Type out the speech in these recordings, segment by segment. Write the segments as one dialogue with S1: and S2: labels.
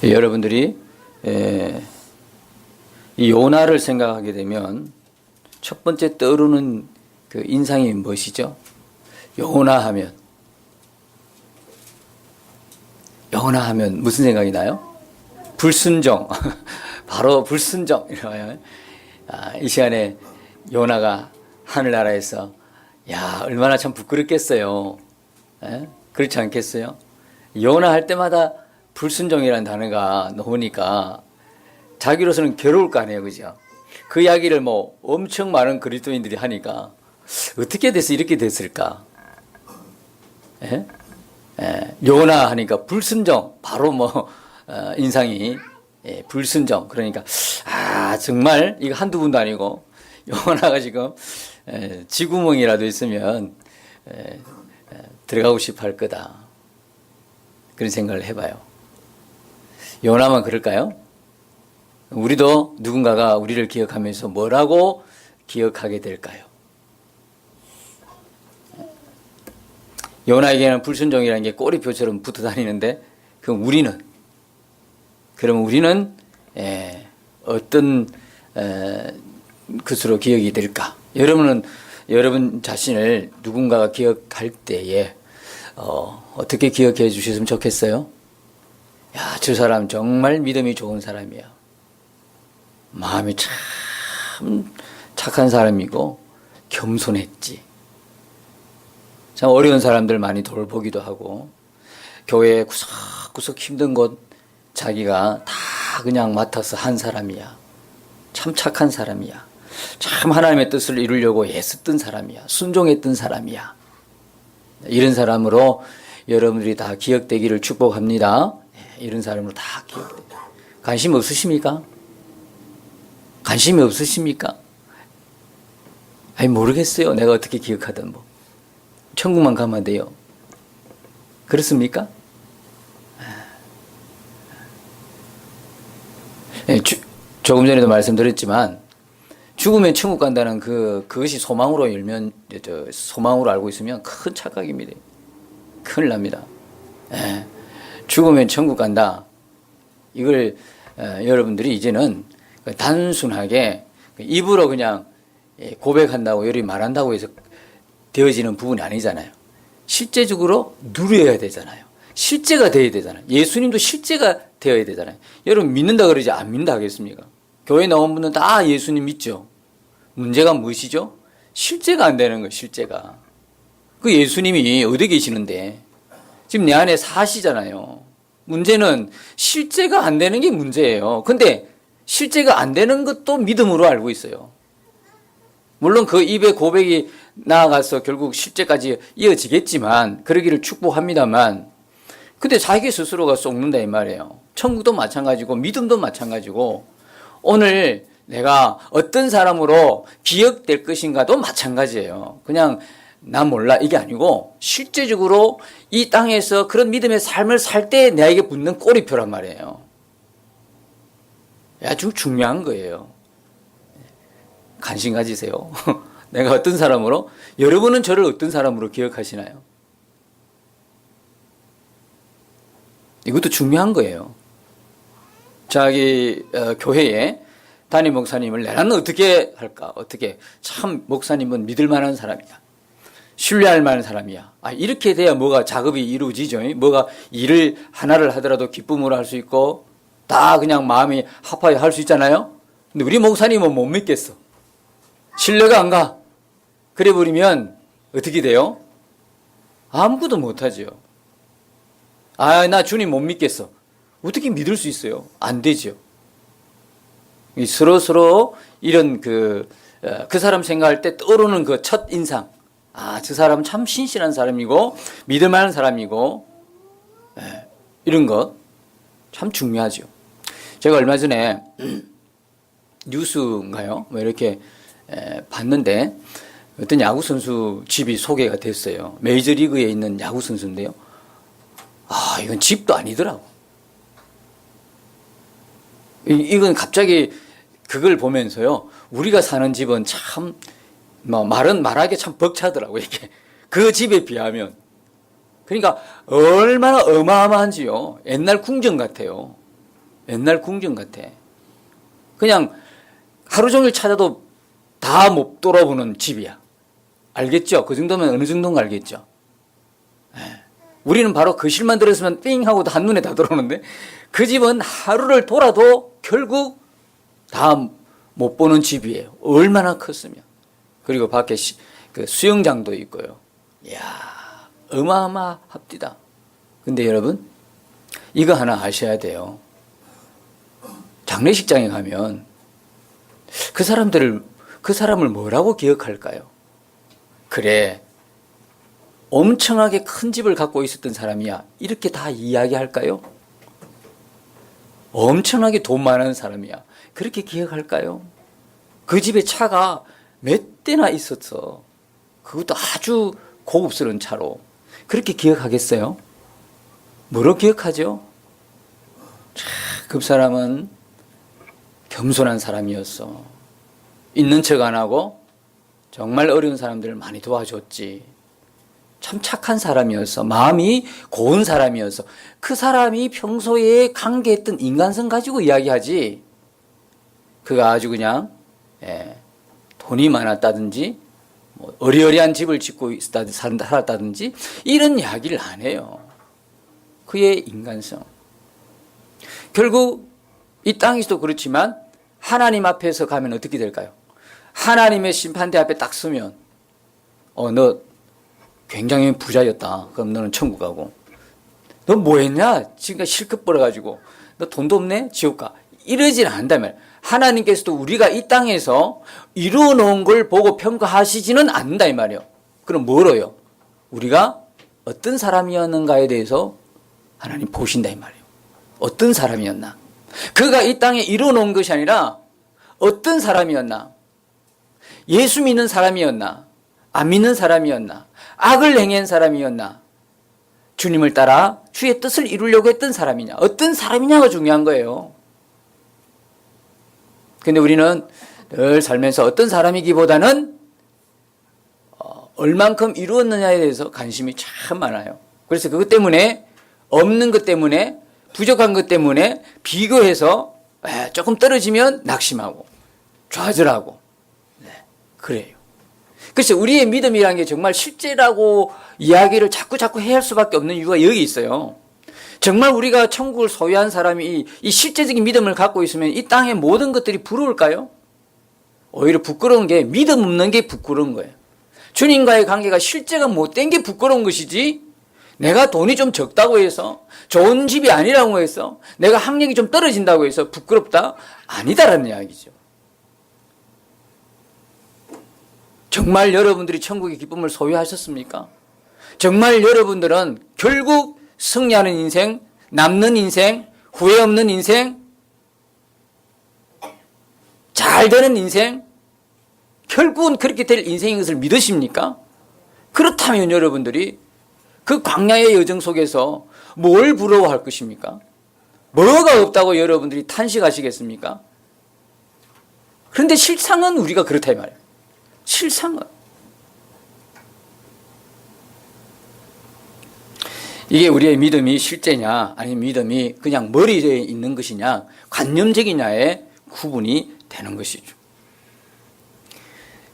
S1: 여러분들이 이 요나를 생각하게 되면 첫 번째 떠오르는 그 인상이 무엇이죠? 요나 하면 무슨 생각이 나요? 불순종. 바로 불순종. 이 시간에 요나가 하늘나라에서 야, 얼마나 참 부끄럽겠어요. 그렇지 않겠어요? 요나 할 때마다 불순종이라는 단어가 나오니까 자기로서는 괴로울 거 아니에요. 그죠? 그 이야기를 뭐 엄청 많은 그리스도인들이 하니까 어떻게 돼서 이렇게 됐을까? 요나 하니까 불순종. 바로 인상이 불순종. 그러니까 정말 이거 한두 분도 아니고 요나가 지금 쥐구멍이라도 있으면 들어가고 싶어 할 거다. 그런 생각을 해봐요. 요나만 그럴까요? 우리도 누군가가 우리를 기억하면서 뭐라고 기억하게 될까요? 요나에게는 불순종이라는 게 꼬리표처럼 붙어 다니는데 그럼 우리는 어떤 것으로 기억이 될까? 여러분 자신을 누군가가 기억할 때에 어떻게 기억해 주셨으면 좋겠어요? 야, 저 사람 정말 믿음이 좋은 사람이야. 마음이 참 착한 사람이고 겸손했지. 참 어려운 사람들 많이 돌보기도 하고 교회에 구석구석 힘든 곳 자기가 다 그냥 맡아서 한 사람이야. 참 착한 사람이야. 참 하나님의 뜻을 이루려고 애썼던 사람이야. 순종했던 사람이야. 이런 사람으로 여러분들이 다 기억되기를 축복합니다. 이런 사람으로 다 기억됩니다. 관심 없으십니까? 관심이 없으십니까? 아니 모르겠어요. 내가 어떻게 기억하든 천국만 가면 돼요. 그렇습니까? 조금 전에도 말씀드렸지만 죽으면 천국 간다는 그것이 소망으로 소망으로 알고 있으면 큰 착각입니다. 큰일 납니다. 죽으면 천국 간다. 이걸 여러분들이 이제는 단순하게 입으로 그냥 고백한다고 여러분이 말한다고 해서 되어지는 부분이 아니잖아요. 실제적으로 누려야 되잖아요. 실제가 되어야 되잖아요. 예수님도 실제가 되어야 되잖아요. 여러분 믿는다 그러지 안 믿는다 하겠습니까? 교회 나온 분은 다 예수님 믿죠. 문제가 무엇이죠? 실제가 안 되는 거예요. 실제가. 그 예수님이 어디 계시는데 지금 내 안에 사시잖아요. 문제는 실제가 안 되는 게 문제예요. 근데 실제가 안 되는 것도 믿음으로 알고 있어요. 물론 그 입에 고백이 나아가서 결국 실제까지 이어지겠지만 그러기를 축복합니다만 근데 자기 스스로가 속는다 이 말이에요. 천국도 마찬가지고 믿음도 마찬가지고 오늘 내가 어떤 사람으로 기억될 것인가도 마찬가지예요. 그냥 나 몰라 이게 아니고 실제적으로 이 땅에서 그런 믿음의 삶을 살 때 내게 붙는 꼬리표란 말이에요. 아주 중요한 거예요. 관심 가지세요. 내가 어떤 사람으로, 여러분은 저를 어떤 사람으로 기억하시나요? 이것도 중요한 거예요. 자기 교회에 담임 목사님을 나는 어떻게 할까? 어떻게 참 목사님은 믿을 만한 사람이야. 신뢰할 만한 사람이야. 이렇게 돼야 뭐가 작업이 이루어지죠. 뭐가 일을 하나를 하더라도 기쁨으로 할 수 있고 다 그냥 마음이 합하여 할 수 있잖아요. 근데 우리 목사님은 못 믿겠어. 신뢰가 안 가. 그래 버리면 어떻게 돼요? 아무것도 못하죠. 나 주님 못 믿겠어. 어떻게 믿을 수 있어요? 안 되죠. 서로 이런 그 사람 생각할 때 떠오르는 그 첫 인상. 저 사람은 참 신실한 사람이고 믿을 만한 사람이고 이런 것 참 중요하죠. 제가 얼마 전에 뉴스인가요? 이렇게 봤는데 어떤 야구선수 집이 소개가 됐어요. 메이저리그에 있는 야구선수인데요. 이건 집도 아니더라고. 이건 갑자기 그걸 보면서요. 우리가 사는 집은 참 말하기 참 벅차더라고요. 이게 그 집에 비하면. 그러니까 얼마나 어마어마한지요. 옛날 궁전 같아요. 옛날 궁전 같아. 그냥 하루 종일 찾아도 다 못 돌아보는 집이야. 알겠죠? 그 정도면 어느 정도인가 알겠죠? 우리는 바로 그 실만 들었으면 삥 하고 한눈에 다 들어오는데 그 집은 하루를 돌아도 결국 다 못 보는 집이에요. 얼마나 컸으면. 그리고 밖에 그 수영장도 있고요. 이야, 어마어마합디다. 근데 여러분, 이거 하나 아셔야 돼요. 장례식장에 가면 그 사람을 뭐라고 기억할까요? 그래, 엄청나게 큰 집을 갖고 있었던 사람이야. 이렇게 다 이야기할까요? 엄청나게 돈 많은 사람이야. 그렇게 기억할까요? 그 집에 차가 몇 대나 있었어. 그것도 아주 고급스러운 차로. 그렇게 기억하겠어요? 뭐로 기억하죠? 그 사람은 겸손한 사람이었어. 있는 척 안 하고 정말 어려운 사람들을 많이 도와줬지. 참 착한 사람이었어. 마음이 고운 사람이었어. 그 사람이 평소에 관계했던 인간성 가지고 이야기하지. 그가 아주 그냥 돈이 많았다든지 뭐 어리어리한 집을 짓고 살았다든지 이런 이야기를 안 해요. 그의 인간성. 결국 이 땅에서도 그렇지만 하나님 앞에서 가면 어떻게 될까요? 하나님의 심판대 앞에 딱 서면 너 굉장히 부자였다. 그럼 너는 천국 가고. 너 뭐 했냐? 지금까지 실컷 벌어가지고. 너 돈도 없네? 지옥 가. 이러진 않는다면 하나님께서도 우리가 이 땅에서 이루어 놓은 걸 보고 평가하시지는 않는다 이 말이에요. 그럼 뭐로요? 우리가 어떤 사람이었는가에 대해서 하나님 보신다 이 말이에요. 어떤 사람이었나? 그가 이 땅에 이루어 놓은 것이 아니라 어떤 사람이었나? 예수 믿는 사람이었나? 안 믿는 사람이었나? 악을 행한 사람이었나? 주님을 따라 주의 뜻을 이루려고 했던 사람이냐? 어떤 사람이냐가 중요한 거예요. 근데 우리는 늘 살면서 어떤 사람이기보다는 얼만큼 이루었느냐에 대해서 관심이 참 많아요. 그래서 그것 때문에 없는 것 때문에 부족한 것 때문에 비교해서 조금 떨어지면 낙심하고 좌절하고 그래요. 그래서 우리의 믿음이라는 게 정말 실제라고 이야기를 자꾸 해야 할 수밖에 없는 이유가 여기 있어요. 정말 우리가 천국을 소유한 사람이 이 실제적인 믿음을 갖고 있으면 이 땅의 모든 것들이 부러울까요? 오히려 부끄러운 게 믿음 없는 게 부끄러운 거예요. 주님과의 관계가 실제가 못된 게 부끄러운 것이지 내가 돈이 좀 적다고 해서 좋은 집이 아니라고 해서 내가 학력이 좀 떨어진다고 해서 부끄럽다? 아니다라는 이야기죠. 정말 여러분들이 천국의 기쁨을 소유하셨습니까? 정말 여러분들은 결국 승리하는 인생, 남는 인생, 후회 없는 인생, 잘 되는 인생, 결국은 그렇게 될 인생인 것을 믿으십니까? 그렇다면 여러분들이 그 광야의 여정 속에서 뭘 부러워할 것입니까? 뭐가 없다고 여러분들이 탄식하시겠습니까? 그런데 실상은 우리가 그렇다 이 말이에요. 실상은. 이게 우리의 믿음이 실제냐 아니면 믿음이 그냥 머리에 있는 것이냐 관념적이냐의 구분이 되는 것이죠.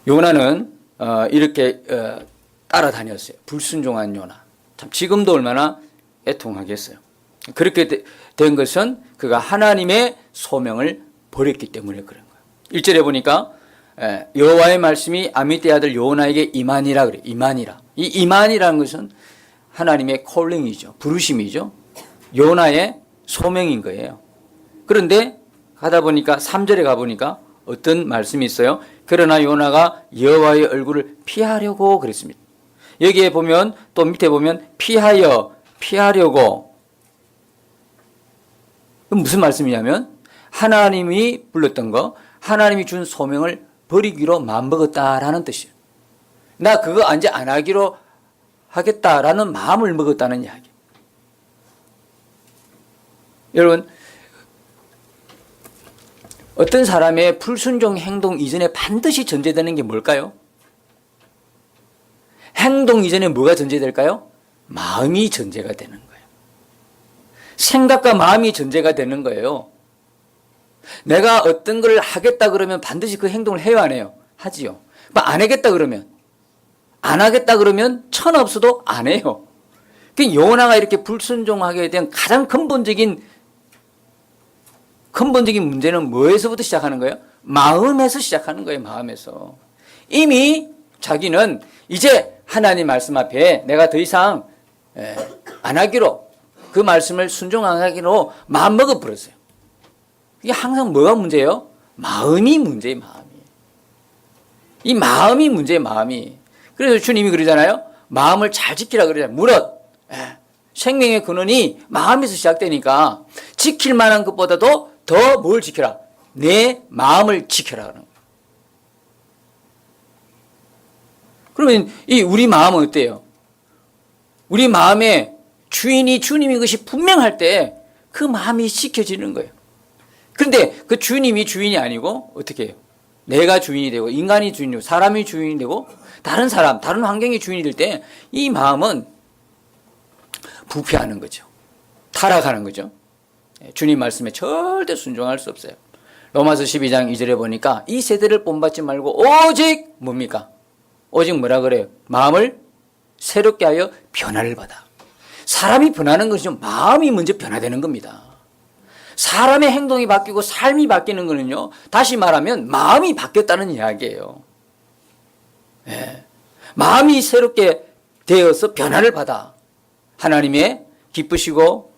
S1: 요나는 이렇게 따라다녔어요. 불순종한 요나. 참 지금도 얼마나 애통하겠어요. 그렇게 된 것은 그가 하나님의 소명을 버렸기 때문에 그런 거예요. 1절에 보니까 여호와의 말씀이 아미떼 아들 요나에게 임하니라 그래요. 임하니라. 이 임하니라는 것은 하나님의 콜링이죠. 부르심이죠. 요나의 소명인 거예요. 그런데 가다 보니까 3절에 가보니까 어떤 말씀이 있어요? 그러나 요나가 여호와의 얼굴을 피하려고 그랬습니다. 여기에 보면 또 밑에 보면 피하려고 무슨 말씀이냐면 하나님이 불렀던 거 하나님이 준 소명을 버리기로 마음먹었다라는 뜻이에요. 나 그거 이제 안 하기로 하겠다라는 마음을 먹었다는 이야기. 여러분 어떤 사람의 불순종 행동 이전에 반드시 전제되는 게 뭘까요? 행동 이전에 뭐가 전제될까요? 마음이 전제가 되는 거예요. 생각과 마음이 전제가 되는 거예요. 내가 어떤 걸 하겠다 그러면 반드시 그 행동을 해요, 안 해요? 하지요. 안 하겠다 그러면, 안 하겠다 그러면 천 없어도 안 해요. 그 요나가 이렇게 불순종하게 된 가장 근본적인 문제는 뭐에서부터 시작하는 거예요? 마음에서 시작하는 거예요. 마음에서. 이미 자기는 이제 하나님 말씀 앞에 내가 더 이상 안 하기로, 그 말씀을 순종하기로 마음먹어 버렸어요. 이게 항상 뭐가 문제예요? 마음이 문제예요. 마음이. 이 마음이 문제예요. 마음이. 그래서 주님이 그러잖아요. 마음을 잘 지키라 그러잖아요. 무릇 생명의 근원이 마음에서 시작되니까 지킬 만한 것보다도 더 뭘 지켜라? 내 마음을 지켜라 그러는 거예요. 그러면 이 우리 마음은 어때요? 우리 마음의 주인이 주님인 것이 분명할 때 그 마음이 지켜지는 거예요. 그런데 그 주님이 주인이 아니고 어떻게 해요? 내가 주인이 되고 인간이 주인이 되고 사람이 주인이 되고 다른 사람, 다른 환경이 주인이 될 때 이 마음은 부패하는 거죠. 타락하는 거죠. 주님 말씀에 절대 순종할 수 없어요. 로마서 12장 2절에 보니까 이 세대를 본받지 말고 오직 뭡니까? 오직 뭐라 그래요? 마음을 새롭게 하여 변화를 받아. 사람이 변하는 것이죠. 마음이 먼저 변화되는 겁니다. 사람의 행동이 바뀌고 삶이 바뀌는 거는요, 다시 말하면 마음이 바뀌었다는 이야기예요. 네. 마음이 새롭게 되어서 변화를 받아 하나님의 기쁘시고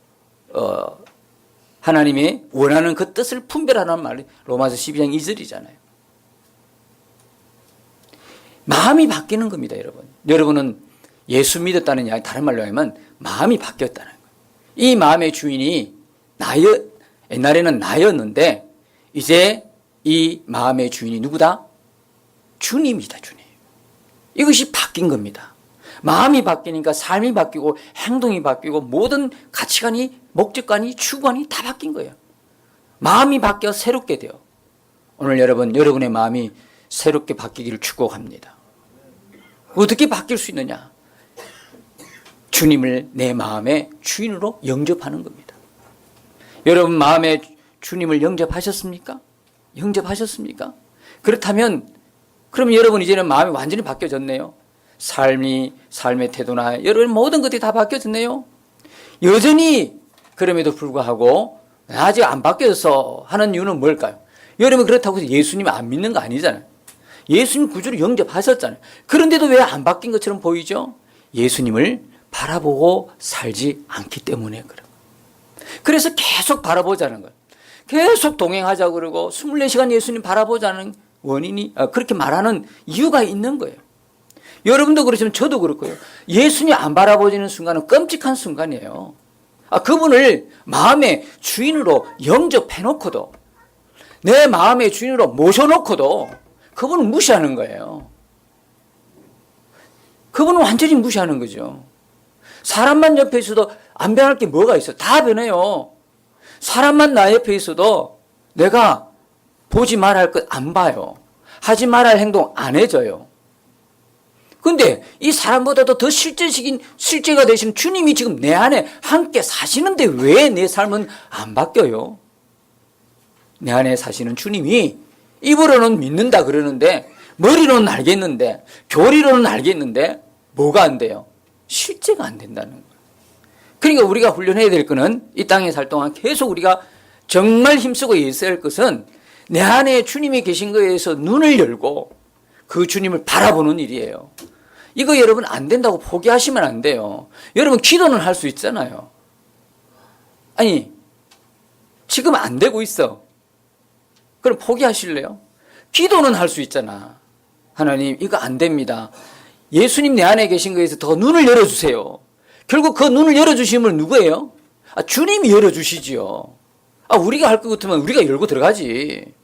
S1: 하나님이 원하는 그 뜻을 분별하라는 말이 로마서 12장 2절이잖아요. 마음이 바뀌는 겁니다, 여러분. 여러분은 예수 믿었다는 이야기, 다른 말로 하면 마음이 바뀌었다는 거예요. 이 마음의 주인이 옛날에는 나였는데 이제 이 마음의 주인이 누구다? 주님이다, 주님. 이것이 바뀐 겁니다. 마음이 바뀌니까 삶이 바뀌고 행동이 바뀌고 모든 가치관이, 목적관이, 추구관이 다 바뀐 거예요. 마음이 바뀌어 새롭게 돼요. 오늘 여러분의 마음이 새롭게 바뀌기를 축복합니다. 어떻게 바뀔 수 있느냐? 주님을 내 마음의 주인으로 영접하는 겁니다. 여러분 마음에 주님을 영접하셨습니까? 영접하셨습니까? 그렇다면 그럼 여러분 이제는 마음이 완전히 바뀌어졌네요. 삶의 태도나 여러분 모든 것들이 다 바뀌어졌네요. 여전히 그럼에도 불구하고 아직 안 바뀌어서 하는 이유는 뭘까요? 여러분 그렇다고 해서 예수님 안 믿는 거 아니잖아요. 예수님 구주로 영접하셨잖아요. 그런데도 왜 안 바뀐 것처럼 보이죠? 예수님을 바라보고 살지 않기 때문에 그래요. 그래서 계속 바라보자는 거예요. 계속 동행하자고 그러고 24시간 예수님 바라보자는 원인이, 그렇게 말하는 이유가 있는 거예요. 여러분도 그렇지만 저도 그렇고요. 예수님 안 바라보지는 순간은 끔찍한 순간이에요. 그분을 마음의 주인으로 영접해놓고도, 내 마음의 주인으로 모셔놓고도 그분을 무시하는 거예요. 그분은 완전히 무시하는 거죠. 사람만 옆에 있어도 안 변할 게 뭐가 있어? 다 변해요. 사람만 나 옆에 있어도 내가 보지 말아야 할 것 안 봐요. 하지 말아야 할 행동 안 해줘요. 근데 이 사람보다도 더 실제가 되신 주님이 지금 내 안에 함께 사시는데 왜 내 삶은 안 바뀌어요? 내 안에 사시는 주님이 입으로는 믿는다 그러는데, 머리로는 알겠는데, 교리로는 알겠는데 뭐가 안 돼요? 실제가 안 된다는 거예요. 그러니까 우리가 훈련해야 될 것은 이 땅에 살 동안 계속 우리가 정말 힘쓰고 있어야 할 것은 내 안에 주님이 계신 거에 대해서 눈을 열고 그 주님을 바라보는 일이에요. 이거 여러분 안 된다고 포기하시면 안 돼요. 여러분 기도는 할 수 있잖아요. 아니 지금 안 되고 있어. 그럼 포기하실래요? 기도는 할 수 있잖아. 하나님 이거 안 됩니다. 예수님 내 안에 계신 거에 대해서 더 눈을 열어주세요. 결국 그 눈을 열어주심을 누구예요? 주님이 열어주시지요. 우리가 할 것 같으면 우리가 열고 들어가지.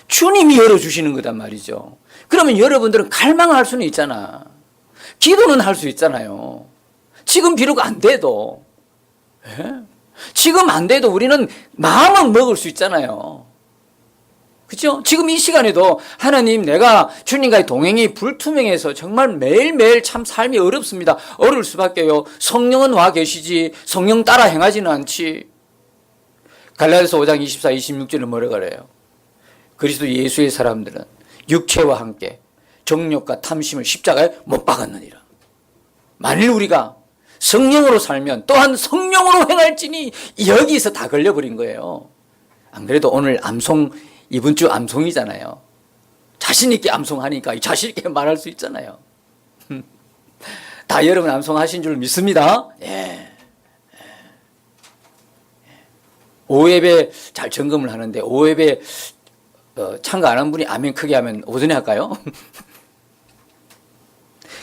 S1: 주님이 열어주시는 거단 말이죠. 그러면 여러분들은 갈망할 수는 있잖아. 기도는 할 수 있잖아요. 지금 비록 안 돼도, 지금 안 돼도 우리는 마음은 먹을 수 있잖아요. 그렇죠? 지금 이 시간에도 하나님 내가 주님과의 동행이 불투명해서 정말 매일매일 참 삶이 어렵습니다. 어려울 수밖에요. 성령은 와 계시지 성령 따라 행하지는 않지. 갈라디아서 5장 24, 26절은 뭐라 그래요? 그리스도 예수의 사람들은 육체와 함께 정욕과 탐심을 십자가에 못 박았느니라. 만일 우리가 성령으로 살면 또한 성령으로 행할지니, 여기서 다 걸려버린 거예요. 안 그래도 오늘 암송, 이번 주 암송이잖아요. 자신 있게 암송하니까 자신 있게 말할 수 있잖아요. 다 여러분 암송하신 줄 믿습니다. 예. 오예배 잘 점검을 하는데, 오예배 참가 안 한 분이 아멘 크게 하면 오전에 할까요?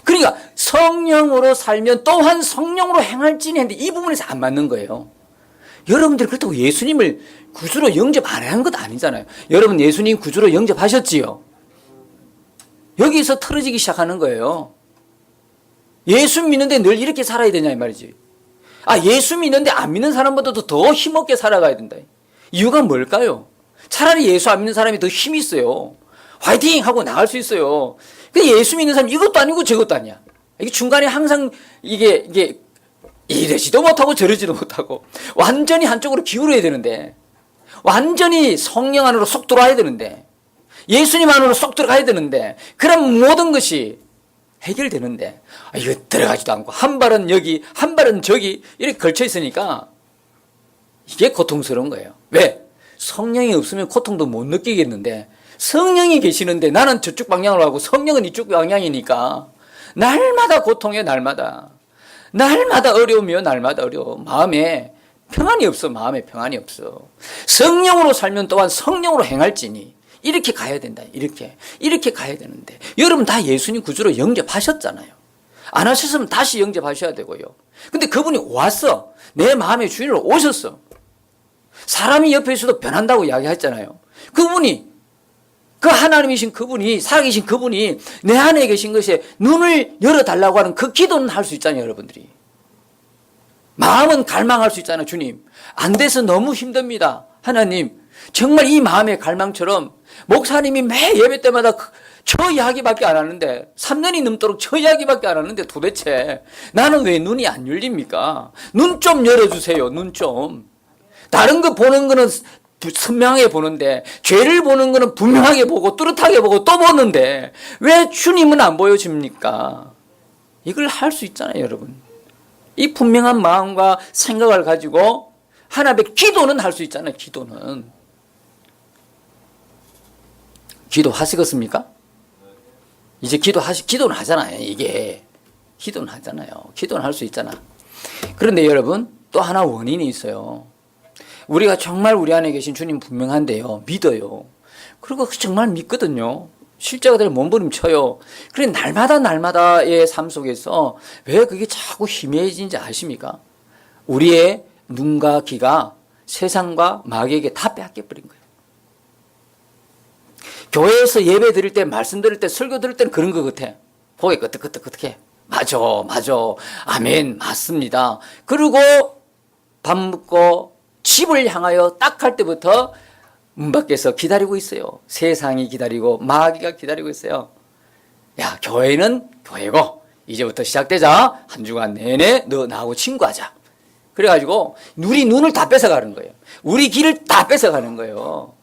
S1: 그러니까 성령으로 살면 또한 성령으로 행할지니 했는데, 이 부분에서 안 맞는 거예요. 여러분들 그렇다고 예수님을 구주로 영접 안 한 것 아니잖아요. 여러분 예수님 구주로 영접하셨지요? 여기서 틀어지기 시작하는 거예요. 예수 믿는데 늘 이렇게 살아야 되냐 이 말이지. 예수 믿는데 안 믿는 사람보다도 더 힘없게 살아가야 된다. 이유가 뭘까요? 차라리 예수 안 믿는 사람이 더 힘이 있어요. 화이팅 하고 나갈 수 있어요. 근데 예수 믿는 사람 이것도 아니고 저것도 아니야. 이게 중간에 항상 이게 이러지도 못하고 저러지도 못하고 완전히 한쪽으로 기울어야 되는데, 완전히 성령 안으로 쏙 들어와야 되는데, 예수님 안으로 쏙 들어가야 되는데, 그럼 모든 것이 해결되는데, 이거 들어가지도 않고 한 발은 여기 한 발은 저기 이렇게 걸쳐 있으니까 이게 고통스러운 거예요. 왜? 성령이 없으면 고통도 못 느끼겠는데, 성령이 계시는데 나는 저쪽 방향으로 하고 성령은 이쪽 방향이니까 날마다 고통해. 날마다 어려우며 날마다 어려워. 마음에 평안이 없어. 마음에 평안이 없어. 성령으로 살면 또한 성령으로 행할지니, 이렇게 가야 된다. 이렇게 가야 되는데, 여러분 다 예수님 구주로 영접하셨잖아요. 안 하셨으면 다시 영접하셔야 되고요. 근데 그분이 왔어. 내 마음의 주인으로 오셨어. 사람이 옆에 있어도 변한다고 이야기했잖아요. 그분이, 그 하나님이신 그분이, 살아계신 그분이 내 안에 계신 것에 눈을 열어달라고 하는 그 기도는 할 수 있잖아요. 여러분들이 마음은 갈망할 수 있잖아요. 주님 안 돼서 너무 힘듭니다. 하나님 정말 이 마음의 갈망처럼, 목사님이 매 예배 때마다 저 이야기밖에 안 하는데, 3년이 넘도록 저 이야기밖에 안 하는데 도대체 나는 왜 눈이 안 열립니까? 눈 좀 열어주세요. 눈 좀. 다른 거 보는 거는 선명하게 보는데, 죄를 보는 거는 분명하게 보고 뚜렷하게 보고 또 보는데 왜 주님은 안 보여집니까? 이걸 할 수 있잖아요. 여러분 이 분명한 마음과 생각을 가지고 하나님의 기도는 할 수 있잖아요. 기도하시겠습니까? 이제 기도는 하잖아요. 기도는 하잖아요. 기도는 할 수 있잖아. 그런데 여러분 또 하나 원인이 있어요. 우리가 정말 우리 안에 계신 주님 분명한데요, 믿어요. 그리고 정말 믿거든요. 실제가 될 몸부림쳐요. 그래 날마다의 삶 속에서 왜 그게 자꾸 희미해지는지 아십니까? 우리의 눈과 귀가 세상과 마귀에게 다 빼앗겨버린 거예요. 교회에서 예배 드릴 때, 말씀 드릴 때, 설교 드릴 때는 그런 것 같아. 고개 끄덕끄덕해. 맞아. 아멘. 맞습니다. 그리고 밥 먹고 집을 향하여 딱 할 때부터 문 밖에서 기다리고 있어요. 세상이 기다리고 마귀가 기다리고 있어요. 야, 교회는 교회고 이제부터 시작되자. 한 주간 내내 너 나하고 친구하자. 그래가지고 우리 눈을 다 뺏어가는 거예요. 우리 귀를 다 뺏어가는 거예요.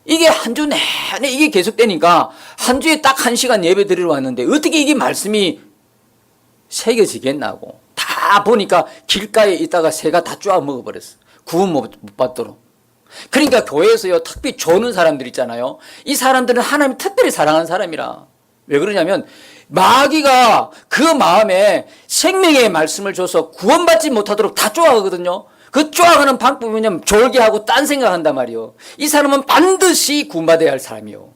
S1: 이게 한 주 내내 이게 계속되니까 한 주에 딱 1시간 예배 드리러 왔는데 어떻게 이게 말씀이 새겨지겠나고. 다 보니까 길가에 있다가 새가 다 쪼아 먹어버렸어. 구원 못 받도록. 그러니까 교회에서요, 특별히 조는 사람들 있잖아요. 이 사람들은 하나님 특별히 사랑하는 사람이라. 왜 그러냐면 마귀가 그 마음에 생명의 말씀을 줘서 구원받지 못하도록 다 쪼아가거든요. 그 쪼아가는 방법이 뭐냐면 졸개하고 딴 생각한단 말이요. 이 사람은 반드시 구원받아야 할 사람이요.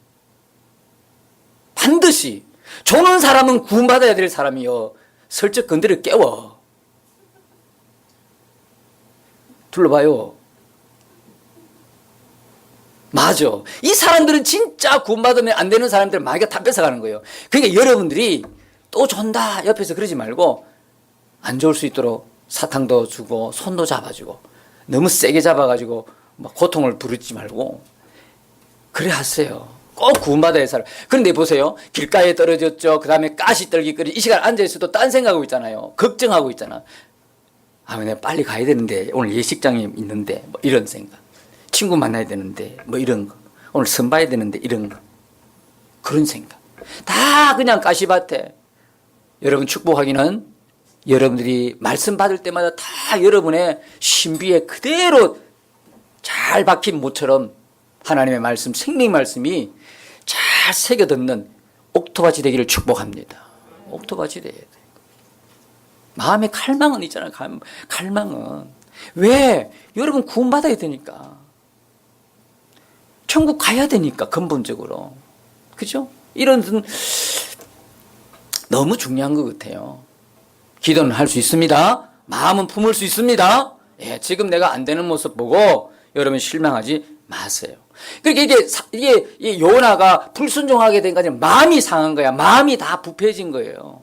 S1: 반드시. 조는 사람은 구원받아야 될 사람이요. 슬쩍 건드려 깨워. 둘러봐요. 맞아. 이 사람들은 진짜 구원받으면 안 되는 사람들 마귀가 다 뺏어가는 거예요. 그러니까 여러분들이 또 존다 옆에서 그러지 말고 안 좋을 수 있도록 사탕도 주고 손도 잡아주고 너무 세게 잡아가지고 막 고통을 부르지 말고 그래 하세요. 꼭 구원받아야 할 사람. 그런데 보세요. 길가에 떨어졌죠. 그 다음에 가시 떨기거리 이 시간 앉아있어도 딴 생각하고 있잖아요. 걱정하고 있잖아. 아, 내가 빨리 가야 되는데, 오늘 예식장에 있는데, 뭐 이런 생각. 친구 만나야 되는데, 뭐 이런 거. 오늘 선 봐야 되는데, 이런 거. 그런 생각. 다 그냥 가시밭에. 여러분 축복하기는 여러분들이 말씀 받을 때마다 다 여러분의 신비에 그대로 잘 박힌 모처럼 하나님의 말씀, 생명 말씀이 잘 새겨 듣는 옥토밭이 되기를 축복합니다. 옥토밭이 돼야 돼. 마음의 갈망은 있잖아요. 갈망은. 왜? 여러분 구원받아야 되니까. 천국 가야 되니까 근본적으로. 그죠? 이런 너무 중요한 것 같아요. 기도는 할 수 있습니다. 마음은 품을 수 있습니다. 예, 지금 내가 안 되는 모습 보고 여러분 실망하지 마세요. 그러니까 이게 요나가 불순종하게 된 거지 마음이 상한 거야. 마음이 다 부패해진 거예요.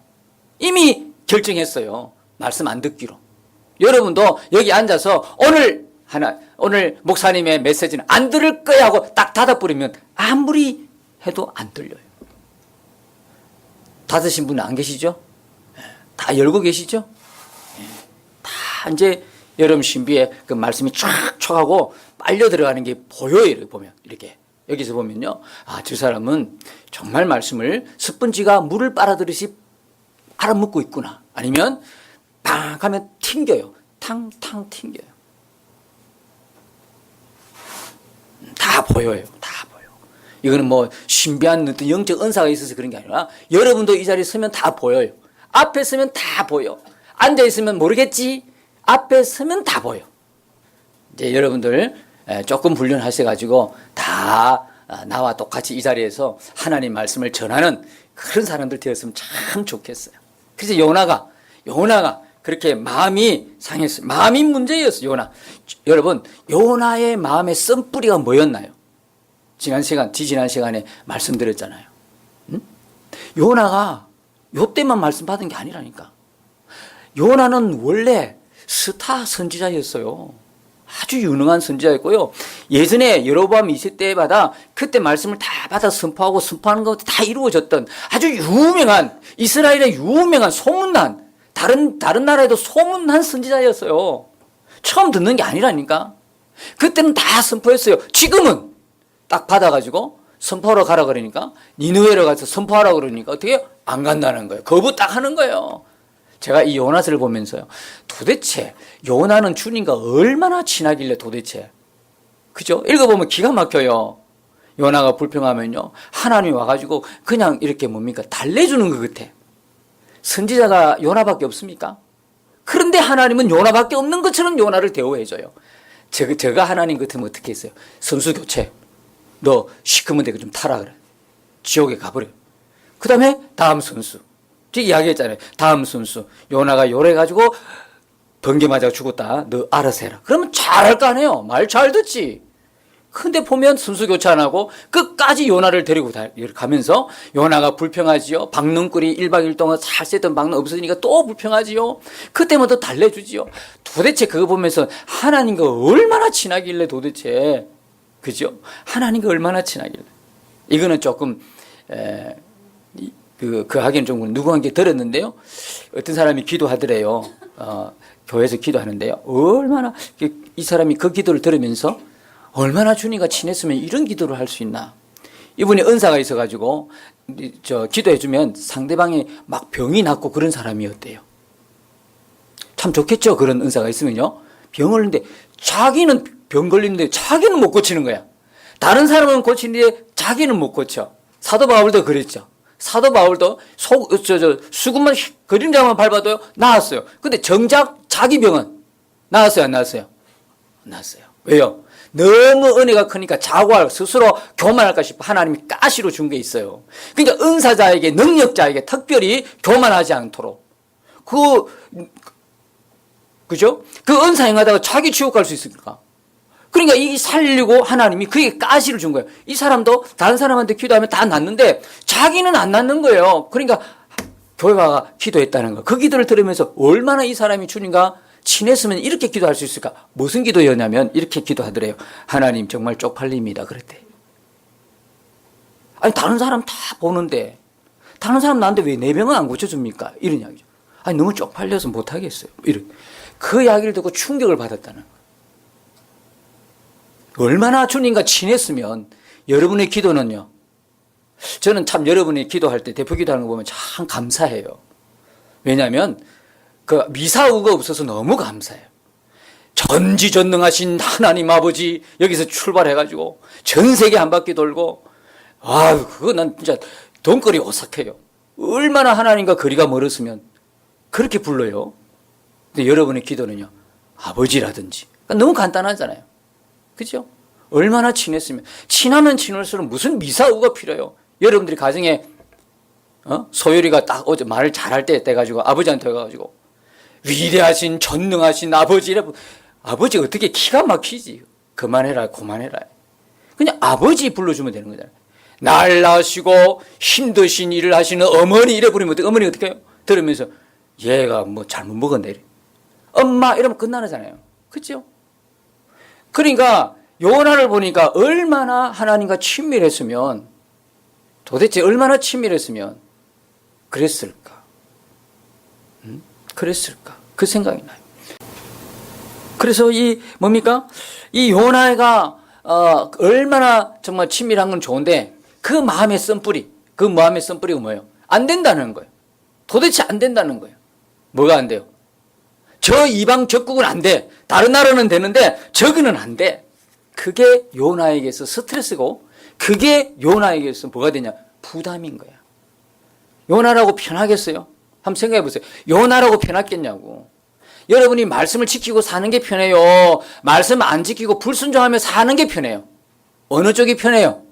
S1: 이미 결정했어요. 말씀 안 듣기로. 여러분도 여기 앉아서 오늘 목사님의 메시지는 안 들을 거야 하고 딱 닫아버리면 아무리 해도 안 들려요. 닫으신 분은 안 계시죠? 다 열고 계시죠? 다 이제 여러분 신비에 그 말씀이 쫙 하고 빨려 들어가는 게 보여요. 이렇게 보면. 이렇게. 여기서 보면요. 아, 저 사람은 정말 말씀을 스펀지가 물을 빨아들이시 알아먹고 있구나. 아니면 팡 하면 튕겨요. 탕탕 튕겨요. 다 보여요. 다 보여. 이거는 뭐 신비한 어떤 영적 은사가 있어서 그런 게 아니라 여러분도 이 자리에 서면 다 보여요. 앞에 서면 다 보여. 앉아 있으면 모르겠지. 앞에 서면 다 보여. 이제 여러분들 조금 훈련하셔가지고 다 나와 똑같이 이 자리에서 하나님 말씀을 전하는 그런 사람들 되었으면 참 좋겠어요. 그래서 요나가 그렇게 마음이 상했어요. 마음이 문제였어요. 요나. 여러분, 요나의 마음의 쓴뿌리가 뭐였나요? 지지난 시간에 말씀드렸잖아요. 응? 요나가 요 때만 말씀 받은 게 아니라니까. 요나는 원래 스타 선지자였어요. 아주 유능한 선지자였고요. 예전에 여로보암 2세 때마다 그때 말씀을 다 받아 선포하는 것도 다 이루어졌던 아주 유명한 이스라엘의 유명한 소문난 다른 나라에도 소문난 선지자였어요. 처음 듣는 게 아니라니까. 그때는 다 선포했어요. 지금은 딱 받아가지고 선포하러 가라 그러니까 니느웨로 가서 선포하라 그러니까 어떻게 안 간다는 거예요. 거부 딱 하는 거예요. 제가 이 요나서를 보면서요. 도대체 요나는 주님과 얼마나 친하길래 도대체. 그죠? 읽어보면 기가 막혀요. 요나가 불평하면요. 하나님이 와가지고 그냥 이렇게 뭡니까? 달래주는 것 같아. 선지자가 요나밖에 없습니까? 그런데 하나님은 요나밖에 없는 것처럼 요나를 대우해줘요. 제가 하나님 같으면 어떻게 했어요? 선수 교체. 너 시커먼 데가 좀 타라 그래. 지옥에 가버려. 그 다음에 다음 선수. 제가 이야기했잖아요. 다음 선수. 요나가 요래가지고 번개 맞아 죽었다. 너 알아서 해라. 그러면 잘할 거 아니에요. 말 잘 듣지. 근데 보면 선수 교체 안 하고 끝까지 요나를 데리고 가면서 요나가 불평하지요. 박능꾼이 1박 2일 동안 잘 쓰던 박능 없어지니까 또 불평하지요. 그때만 더 달래주지요. 도대체 그거 보면서 하나님과 얼마나 친하길래 도대체. 그죠? 하나님과 얼마나 친하길래. 이거는 조금 그 하기는 좀 누구한테 들었는데요. 어떤 사람이 기도하더래요. 교회에서 기도하는데요. 얼마나 이 사람이 그 기도를 들으면서 얼마나 주님과 친했으면 이런 기도를 할 수 있나. 이분이 은사가 있어가지고 기도해주면 상대방이 막 병이 낫고 그런 사람이었대요. 참 좋겠죠. 그런 은사가 있으면요. 병을 얻는데 자기는 병 걸리는데 자기는 못 고치는 거야. 다른 사람은 고치는데 자기는 못 고쳐. 사도 바울도 그랬죠. 사도 바울도 수금만 그림자만 밟아도요 나았어요. 근데 정작 자기 병은 나았어요, 안 나았어요? 나았어요. 왜요? 너무 은혜가 크니까 자고할 스스로 교만할까 싶어 하나님이 가시로 준 게 있어요. 그러니까 은사자에게 능력자에게 특별히 교만하지 않도록 그죠? 그 은사 행하다가 자기 지옥 갈 수 있을까? 그러니까 이 살리고 하나님이 그게 가시를 준 거예요. 이 사람도 다른 사람한테 기도하면 다 낫는데 자기는 안 낫는 거예요. 그러니까 교회가 기도했다는 거예요. 그 기도를 들으면서 얼마나 이 사람이 주님과 친했으면 이렇게 기도할 수 있을까? 무슨 기도였냐면 이렇게 기도하더래요. 하나님 정말 쪽팔립니다. 그랬대. 아니 다른 사람 다 보는데 다른 사람 나한테 왜 내 병은 안 고쳐줍니까? 이런 이야기죠. 아니 너무 쪽팔려서 못하겠어요. 이런. 그 이야기를 듣고 충격을 받았다는 거예요. 얼마나 주님과 친했으면 여러분의 기도는요. 저는 참 여러분이 기도할 때 대표 기도하는 거 보면 참 감사해요. 왜냐하면 그 미사오가 없어서 너무 감사해요. 전지전능하신 하나님 아버지 여기서 출발해가지고 전 세계 한 바퀴 돌고 그거 난 진짜 돈거리 오싹해요. 얼마나 하나님과 거리가 멀었으면 그렇게 불러요. 근데 여러분의 기도는요. 아버지라든지 그러니까 너무 간단하잖아요. 그죠? 얼마나 친했으면 친하면 친할수록 무슨 미사오가 필요해요. 여러분들이 가정에 소율이가 딱 어제 말을 잘할 때 돼가지고 아버지한테 가가지고 위대하신 전능하신 아버지래. 아버지가 어떻게 기가 막히지. 그만해라 그만해라. 그냥 아버지 불러주면 되는 거잖아요. 날 낳으시고 힘드신 일을 하시는 어머니 이래 부르면 어머니가 어떻게 해요? 들으면서 얘가 뭐 잘못 먹었네 이래. 엄마 이러면 끝나잖아요. 그렇죠? 그러니까 요나를 보니까 얼마나 하나님과 친밀했으면 도대체 얼마나 친밀했으면 그랬을까? 그랬을까? 그 생각이 나요. 그래서 이 요나가 얼마나 정말 친밀한 건 좋은데 그 마음의 쓴뿌리가 뭐예요? 안 된다는 거예요. 도대체 안 된다는 거예요. 뭐가 안 돼요? 저 이방 적국은 안 돼. 다른 나라는 되는데 저기는 안 돼. 그게 요나에게서 스트레스고 그게 요나에게서 뭐가 되냐? 부담인 거야. 요나라고 편하겠어요? 한번 생각해 보세요. 요나라고 편하겠냐고. 여러분이 말씀을 지키고 사는 게 편해요? 말씀 안 지키고 불순종하며 사는 게 편해요? 어느 쪽이 편해요?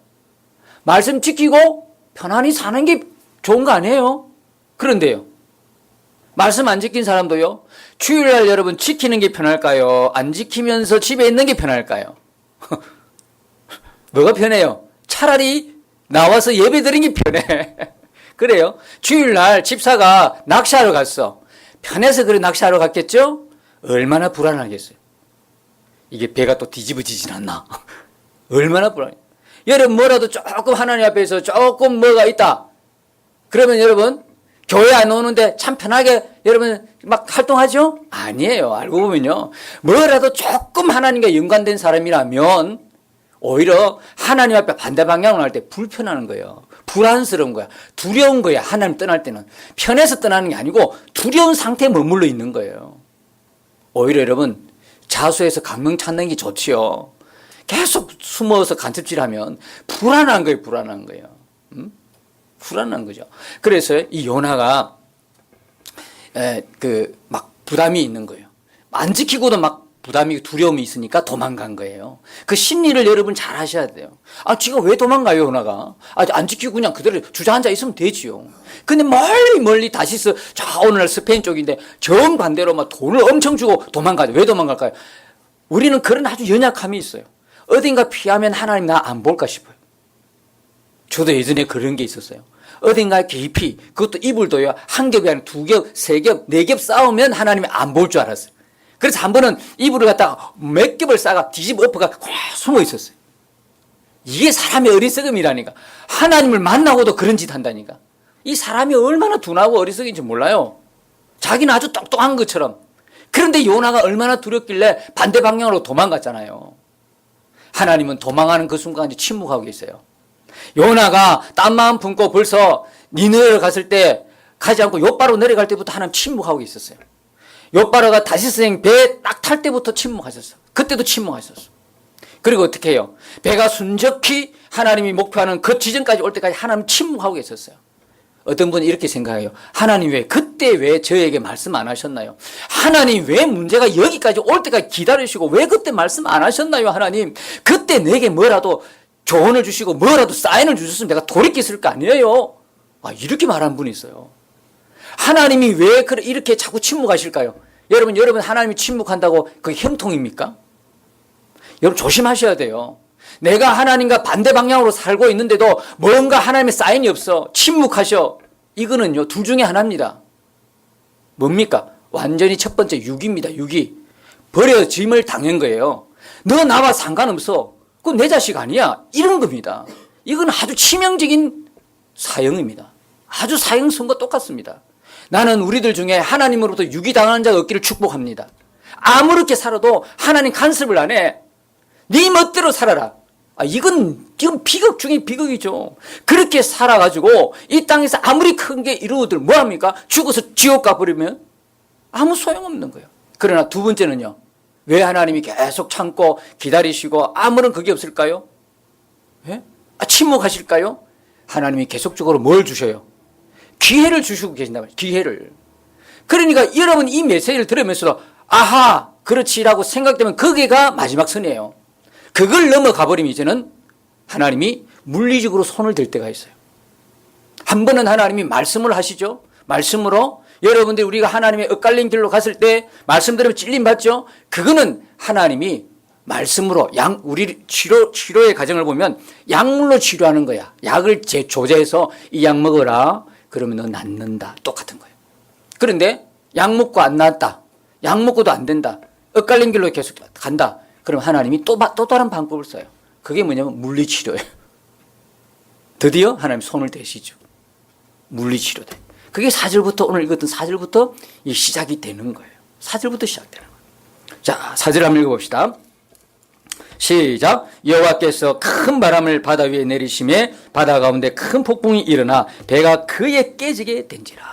S1: 말씀 지키고 편안히 사는 게 좋은 거 아니에요? 그런데요. 말씀 안 지킨 사람도요. 주일날 여러분 지키는 게 편할까요? 안 지키면서 집에 있는 게 편할까요? 뭐가 편해요? 차라리 나와서 예배 드리는 게 편해. 그래요? 주일날 집사가 낚시하러 갔어. 편해서 그래 낚시하러 갔겠죠? 얼마나 불안하겠어요. 이게 배가 또 뒤집어지진 않나. 얼마나 불안해. 여러분 뭐라도 조금 하나님 앞에서 조금 뭐가 있다. 그러면 여러분 교회 안 오는데 참 편하게 여러분 막 활동하죠? 아니에요. 알고 보면요. 뭐라도 조금 하나님과 연관된 사람이라면 오히려 하나님 앞에 반대 방향으로 할 때 불편한 거예요. 불안스러운 거야. 두려운 거야. 하나님 떠날 때는. 편해서 떠나는 게 아니고 두려운 상태에 머물러 있는 거예요. 오히려 여러분 자수해서 강명 찾는 게 좋지요. 계속 숨어서 간첩질하면 불안한 거예요. 불안한 거예요. 불안한 거죠. 그래서 이 요나가 막 부담이 있는 거예요. 안 지키고도 막 부담이 두려움이 있으니까 도망간 거예요. 그 심리를 여러분 잘 하셔야 돼요. 지가 왜 도망가요, 요나가? 안 지키고 그냥 그대로 주저앉아 있으면 되지요. 근데 멀리 다시스, 오늘날 스페인 쪽인데 정반대로 막 돈을 엄청 주고 도망가죠. 왜 도망갈까요? 우리는 그런 아주 연약함이 있어요. 어딘가 피하면 하나님 나 안 볼까 싶어요. 저도 예전에 그런 게 있었어요. 어딘가에 깊이, 그것도 이불도요, 한 겹이 아니라 두 겹, 세 겹, 네 겹 쌓으면 하나님이 안 볼 줄 알았어요. 그래서 한 번은 이불을 갖다가 몇 겹을 쌓아 뒤집어 엎어가 숨어 있었어요. 이게 사람의 어리석음이라니까. 하나님을 만나고도 그런 짓 한다니까. 이 사람이 얼마나 둔하고 어리석인지 몰라요. 자기는 아주 똑똑한 것처럼. 그런데 요나가 얼마나 두렵길래 반대 방향으로 도망갔잖아요. 하나님은 도망하는 그 순간 침묵하고 계세요. 요나가 딴 마음 품고 벌써 니느웨를 갔을 때 가지 않고 욥바로 내려갈 때부터 하나님 침묵하고 있었어요. 욥바로가 다시스행 배 딱 탈 때부터 침묵하셨어. 그때도 침묵하셨어. 그리고 어떻게 해요? 배가 순적히 하나님이 목표하는 그 지점까지 올 때까지 하나님 침묵하고 계셨어요. 어떤 분이 이렇게 생각해요. 하나님 그때 왜 저에게 말씀 안 하셨나요? 하나님 왜 문제가 여기까지 올 때까지 기다리시고 왜 그때 말씀 안 하셨나요? 하나님 그때 내게 뭐라도 조언을 주시고 뭐라도 사인을 주셨으면 내가 돌이켰을 거 아니에요. 이렇게 말하는 분이 있어요. 하나님이 왜 이렇게 자꾸 침묵하실까요? 여러분 하나님이 침묵한다고 그게 형통입니까? 여러분 조심하셔야 돼요. 내가 하나님과 반대 방향으로 살고 있는데도 뭔가 하나님의 사인이 없어. 침묵하셔. 이거는요 둘 중에 하나입니다. 뭡니까? 완전히 첫 번째 유기입니다. 유기. 버려짐을 당한 거예요. 너 나와 상관없어. 그건 내 자식 아니야. 이런 겁니다. 이건 아주 치명적인 사형입니다. 아주 사형 선고 똑같습니다. 나는 우리들 중에 하나님으로부터 유기당하는 자가 없기를 축복합니다. 아무렇게 살아도 하나님 간섭을 안 해. 네 멋대로 살아라. 이건 비극 중에 비극이죠. 그렇게 살아가지고 이 땅에서 아무리 큰 게 이루어들 뭐합니까? 죽어서 지옥 가버리면 아무 소용없는 거예요. 그러나 두 번째는요. 왜 하나님이 계속 참고 기다리시고 아무런 그게 없을까요? 예? 침묵하실까요? 하나님이 계속적으로 뭘 주셔요? 기회를 주시고 계신단 말이에요. 기회를. 그러니까 여러분 이 메시지를 들으면서도 아하 그렇지라고 생각되면 그게가 마지막 선이에요. 그걸 넘어가 버리면 이제는 하나님이 물리적으로 손을 댈 때가 있어요. 한 번은 하나님이 말씀을 하시죠. 말씀으로 여러분들이 우리가 하나님의 엇갈린 길로 갔을 때 말씀 들으면 찔림 받죠. 그거는 하나님이 말씀으로 우리 치료의 과정을 보면 약물로 치료하는 거야. 약을 조제해서 이 약 먹어라. 그러면 너 낫는다. 똑같은 거예요. 그런데 약 먹고 안 낫다. 약 먹고도 안 된다. 엇갈린 길로 계속 간다. 그럼 하나님이 또 다른 방법을 써요. 그게 뭐냐면 물리치료예요. 드디어 하나님 손을 대시죠. 물리치료대. 그게 4절부터 오늘 읽었던 4절부터 시작이 되는 거예요. 4절부터 시작되는 거예요. 자, 4절 한번 읽어봅시다. 시작. 여호와께서 큰 바람을 바다 위에 내리심에 바다 가운데 큰 폭풍이 일어나 배가 그에 깨지게 된지라.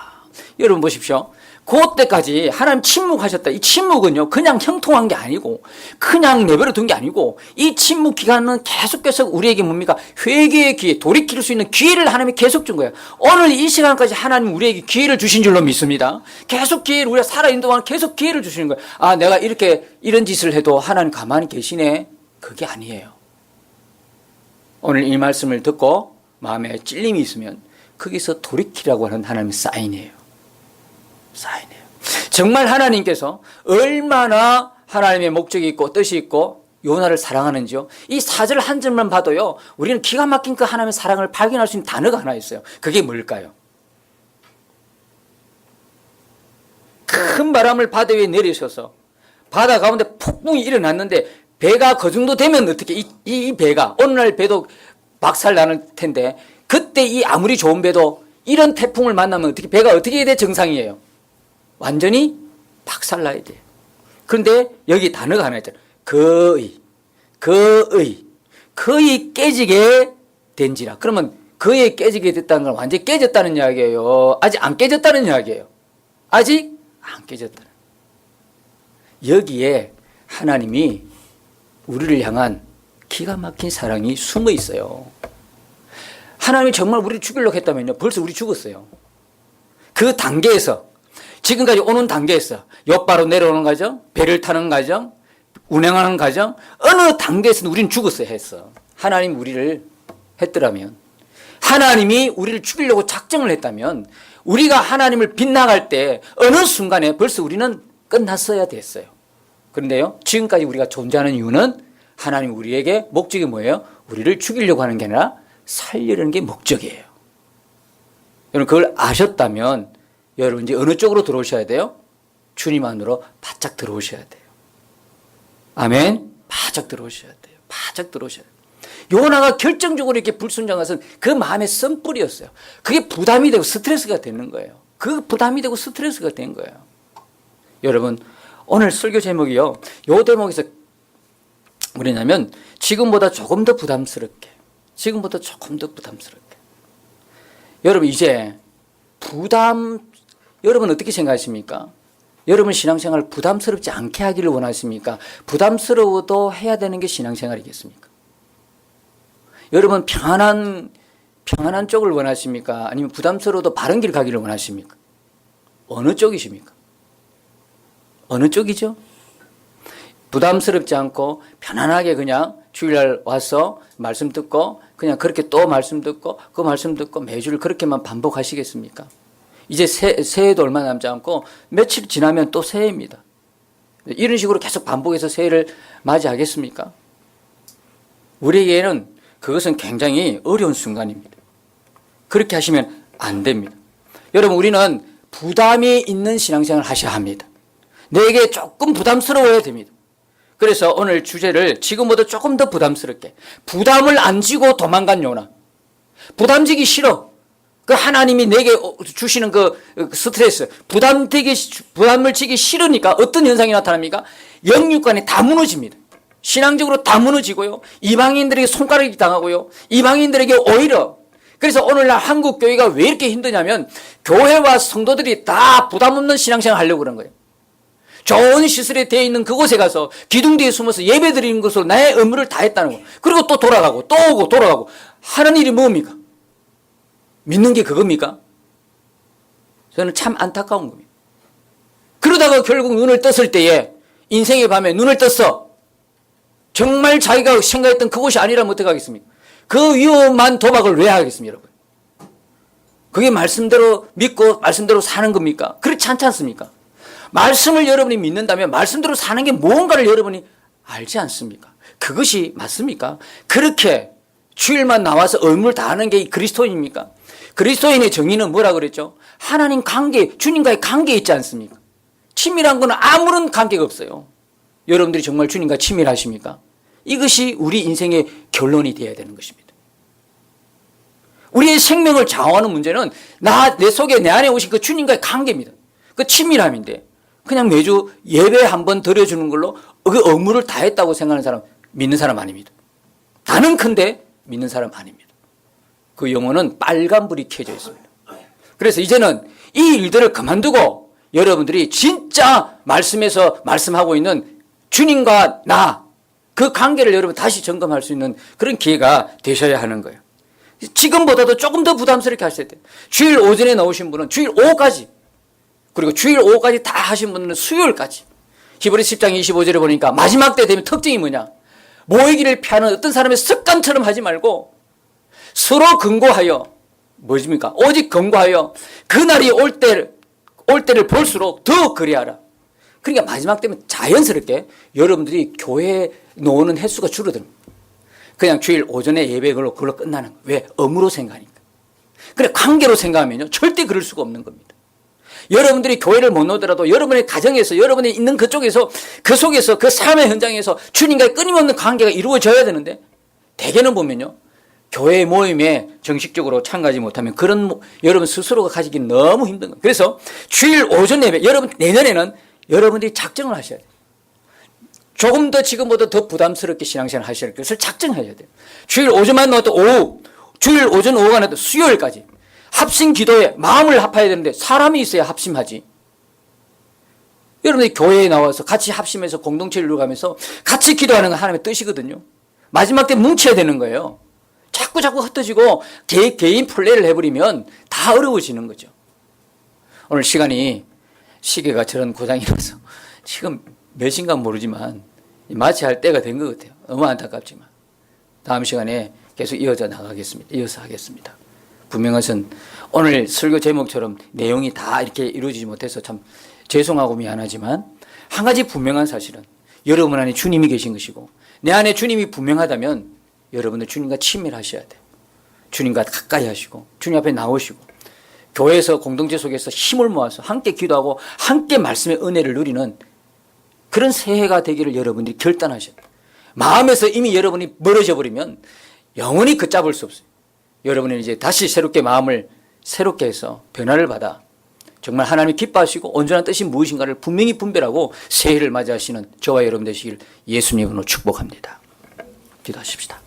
S1: 여러분 보십시오. 그때까지 하나님 침묵하셨다. 이 침묵은요 그냥 형통한 게 아니고 그냥 내버려 둔 게 아니고 이 침묵 기간은 계속해서 우리에게 뭡니까? 회개의 기회, 돌이킬 수 있는 기회를 하나님이 계속 준 거예요. 오늘 이 시간까지 하나님 우리에게 기회를 주신 줄로 믿습니다. 계속 기회를 우리가 살아있는 동안 계속 기회를 주시는 거예요. 내가 이런 짓을 해도 하나님 가만히 계시네. 그게 아니에요. 오늘 이 말씀을 듣고 마음에 찔림이 있으면 거기서 돌이키라고 하는 하나님의 사인이에요. 사인이에요. 정말 하나님께서 얼마나 하나님의 목적이 있고 뜻이 있고 요나를 사랑하는지요. 이 4절 한 절만 봐도요. 우리는 기가 막힌 그 하나님의 사랑을 발견할 수 있는 단어가 하나 있어요. 그게 뭘까요? 큰 바람을 바다 위에 내리셔서 바다 가운데 폭풍이 일어났는데 배가 그 정도 되면 어떻게 이 배가 오늘날 배도 박살 나는 텐데 그때 이 아무리 좋은 배도 이런 태풍을 만나면 어떻게 배가 어떻게 해야 돼? 정상이에요. 완전히 박살나야 돼요. 그런데 여기 단어가 하나 있잖아요. 거의 깨지게 된지라. 그러면 거의 깨지게 됐다는 건 완전히 깨졌다는 이야기예요. 아직 안 깨졌다는 이야기예요. 아직 안 깨졌다는. 여기에 하나님이 우리를 향한 기가 막힌 사랑이 숨어 있어요. 하나님이 정말 우리를 죽이려고 했다면요. 벌써 우리 죽었어요. 그 단계에서 지금까지 오는 단계에서 옆바로 내려오는 과정, 배를 타는 과정, 운행하는 과정 어느 단계에서는 우리는 죽었어야 했어. 하나님이 우리를 했더라면 하나님이 우리를 죽이려고 작정을 했다면 우리가 하나님을 빗나갈 때 어느 순간에 벌써 우리는 끝났어야 됐어요. 그런데요. 지금까지 우리가 존재하는 이유는 하나님 우리에게 목적이 뭐예요? 우리를 죽이려고 하는 게 아니라 살리려는 게 목적이에요. 여러분 그걸 아셨다면 여러분 이제 어느 쪽으로 들어오셔야 돼요? 주님 안으로 바짝 들어오셔야 돼요. 아멘. 바짝 들어오셔야 돼요. 바짝 들어오셔야 돼요. 요나가 결정적으로 이렇게 불순종해서 그 마음의 쓴뿌리였어요. 그게 부담이 되고 스트레스가 되는 거예요. 그 부담이 되고 스트레스가 된 거예요. 여러분 오늘 설교 제목이요. 요 대목에서 뭐냐면 지금보다 조금 더 부담스럽게 여러분 이제 여러분 어떻게 생각하십니까? 여러분 신앙생활 부담스럽지 않게 하기를 원하십니까? 부담스러워도 해야 되는 게 신앙생활이겠습니까? 여러분 평안한 쪽을 원하십니까? 아니면 부담스러워도 바른 길 가기를 원하십니까? 어느 쪽이십니까? 어느 쪽이죠? 부담스럽지 않고 편안하게 그냥 주일날 와서 말씀 듣고 그냥 그렇게 또 말씀 듣고 그 말씀 듣고 매주를 그렇게만 반복하시겠습니까? 이제 새해도 얼마 남지 않고 며칠 지나면 또 새해입니다. 이런 식으로 계속 반복해서 새해를 맞이하겠습니까? 우리에게는 그것은 굉장히 어려운 순간입니다. 그렇게 하시면 안 됩니다. 여러분 우리는 부담이 있는 신앙생활을 하셔야 합니다. 내게 조금 부담스러워야 됩니다. 그래서 오늘 주제를 지금보다 조금 더 부담스럽게 부담을 안 지고 도망간 요나. 부담지기 싫어. 그 하나님이 내게 주시는 그 스트레스, 부담을 지기 싫으니까 어떤 현상이 나타납니까? 영육간이 다 무너집니다. 신앙적으로 다 무너지고요. 이방인들에게 손가락이 당하고요. 이방인들에게 오히려, 그래서 오늘날 한국 교회가 왜 이렇게 힘드냐면 교회와 성도들이 다 부담 없는 신앙생활 하려고 그런 거예요. 좋은 시설에 되어 있는 그곳에 가서 기둥 뒤에 숨어서 예배 드리는 것으로 나의 의무를 다했다는 거. 그리고 또 돌아가고 또 오고 돌아가고 하는 일이 뭡니까? 믿는 게 그겁니까? 저는 참 안타까운 겁니다. 그러다가 결국 눈을 떴을 때에 인생의 밤에 눈을 떴어. 정말 자기가 생각했던 그곳이 아니라면 어떡하겠습니까? 그 위험한 도박을 왜 하겠습니까, 여러분? 그게 말씀대로 믿고 말씀대로 사는 겁니까? 그렇지 않지 않습니까? 말씀을 여러분이 믿는다면 말씀대로 사는 게 무언가를 여러분이 알지 않습니까? 그것이 맞습니까? 그렇게 주일만 나와서 의무를 다하는 게 그리스도인입니까? 그리스도인의 정의는 뭐라 그랬죠? 하나님 관계, 주님과의 관계에 있지 않습니까? 친밀한 건 아무런 관계가 없어요. 여러분들이 정말 주님과 친밀하십니까? 이것이 우리 인생의 결론이 되어야 되는 것입니다. 우리의 생명을 좌우하는 문제는 내 속에 내 안에 오신 그 주님과의 관계입니다. 그 친밀함인데 그냥 매주 예배 한번 드려주는 걸로 그 의무를 다했다고 생각하는 사람, 믿는 사람 아닙니다. 나는컨대 믿는 사람 아닙니다. 그 영혼은 빨간불이 켜져 있습니다. 그래서 이제는 이 일들을 그만두고 여러분들이 진짜 말씀에서 말씀하고 있는 주님과 나, 그 관계를 여러분 다시 점검할 수 있는 그런 기회가 되셔야 하는 거예요. 지금보다도 조금 더 부담스럽게 하셔야 돼요. 주일 오전에 나오신 분은 주일 오후까지, 그리고 주일 오후까지 다 하신 분은 수요일까지. 히브리서 10장 25절에 보니까 마지막 때 되면 특징이 뭐냐? 모이기를 피하는 어떤 사람의 습관처럼 하지 말고 서로 근고하여, 뭐십니까? 오직 근고하여 그날이 올 때를 볼수록 더 그리하라. 그러니까 마지막 때면 자연스럽게 여러분들이 교회에 나오는 횟수가 줄어듭니다. 그냥 주일 오전에 예배 그걸로 끝나는 거예요. 왜? 업무로 생각하니까. 그래, 관계로 생각하면요, 절대 그럴 수가 없는 겁니다. 여러분들이 교회를 못 오더라도 여러분의 가정에서, 여러분이 있는 그쪽에서, 그 속에서, 그 삶의 현장에서 주님과의 끊임없는 관계가 이루어져야 되는데, 대개는 보면요, 교회 모임에 정식적으로 참가하지 못하면 그런 여러분 스스로가 가지기 너무 힘든 거예요. 그래서 주일 오전 예배, 여러분 내년에는 여러분들이 작정을 하셔야 돼요. 조금 더 지금보다 더 부담스럽게 신앙생활 하셔야 될 것을 작정해야 돼요. 주일 오전만 나와도 오후, 주일 오전 오후가 나도 수요일까지 합심 기도에 마음을 합해야 되는데 사람이 있어야 합심하지. 여러분들이 교회에 나와서 같이 합심해서 공동체를 이루어가면서 같이 기도하는 건 하나님의 뜻이거든요. 마지막 때 뭉쳐야 되는 거예요. 자꾸 흩어지고 개인 플레이를 해버리면 다 어려워지는 거죠. 오늘 시계가 저런 고장이라서 지금 몇 시인가 모르지만 마치할 때가 된 것 같아요. 너무 안타깝지만 다음 시간에 계속 이어서 하겠습니다. 분명한 것은 오늘 설교 제목처럼 내용이 다 이렇게 이루어지지 못해서 참 죄송하고 미안하지만 한 가지 분명한 사실은 여러분 안에 주님이 계신 것이고 내 안에 주님이 분명하다면 여러분들 주님과 친밀하셔야 돼요. 주님과 가까이 하시고 주님 앞에 나오시고 교회에서 공동체 속에서 힘을 모아서 함께 기도하고 함께 말씀의 은혜를 누리는 그런 새해가 되기를 여러분들이 결단하셔야 돼요. 마음에서 이미 여러분이 멀어져 버리면 영원히 걷잡을 수 없어요. 여러분은 이제 다시 새롭게 마음을 새롭게 해서 변화를 받아 정말 하나님이 기뻐하시고 온전한 뜻이 무엇인가를 분명히 분별하고 새해를 맞이하시는 저와 여러분 되시길 예수님으로 축복합니다. 기도하십시다.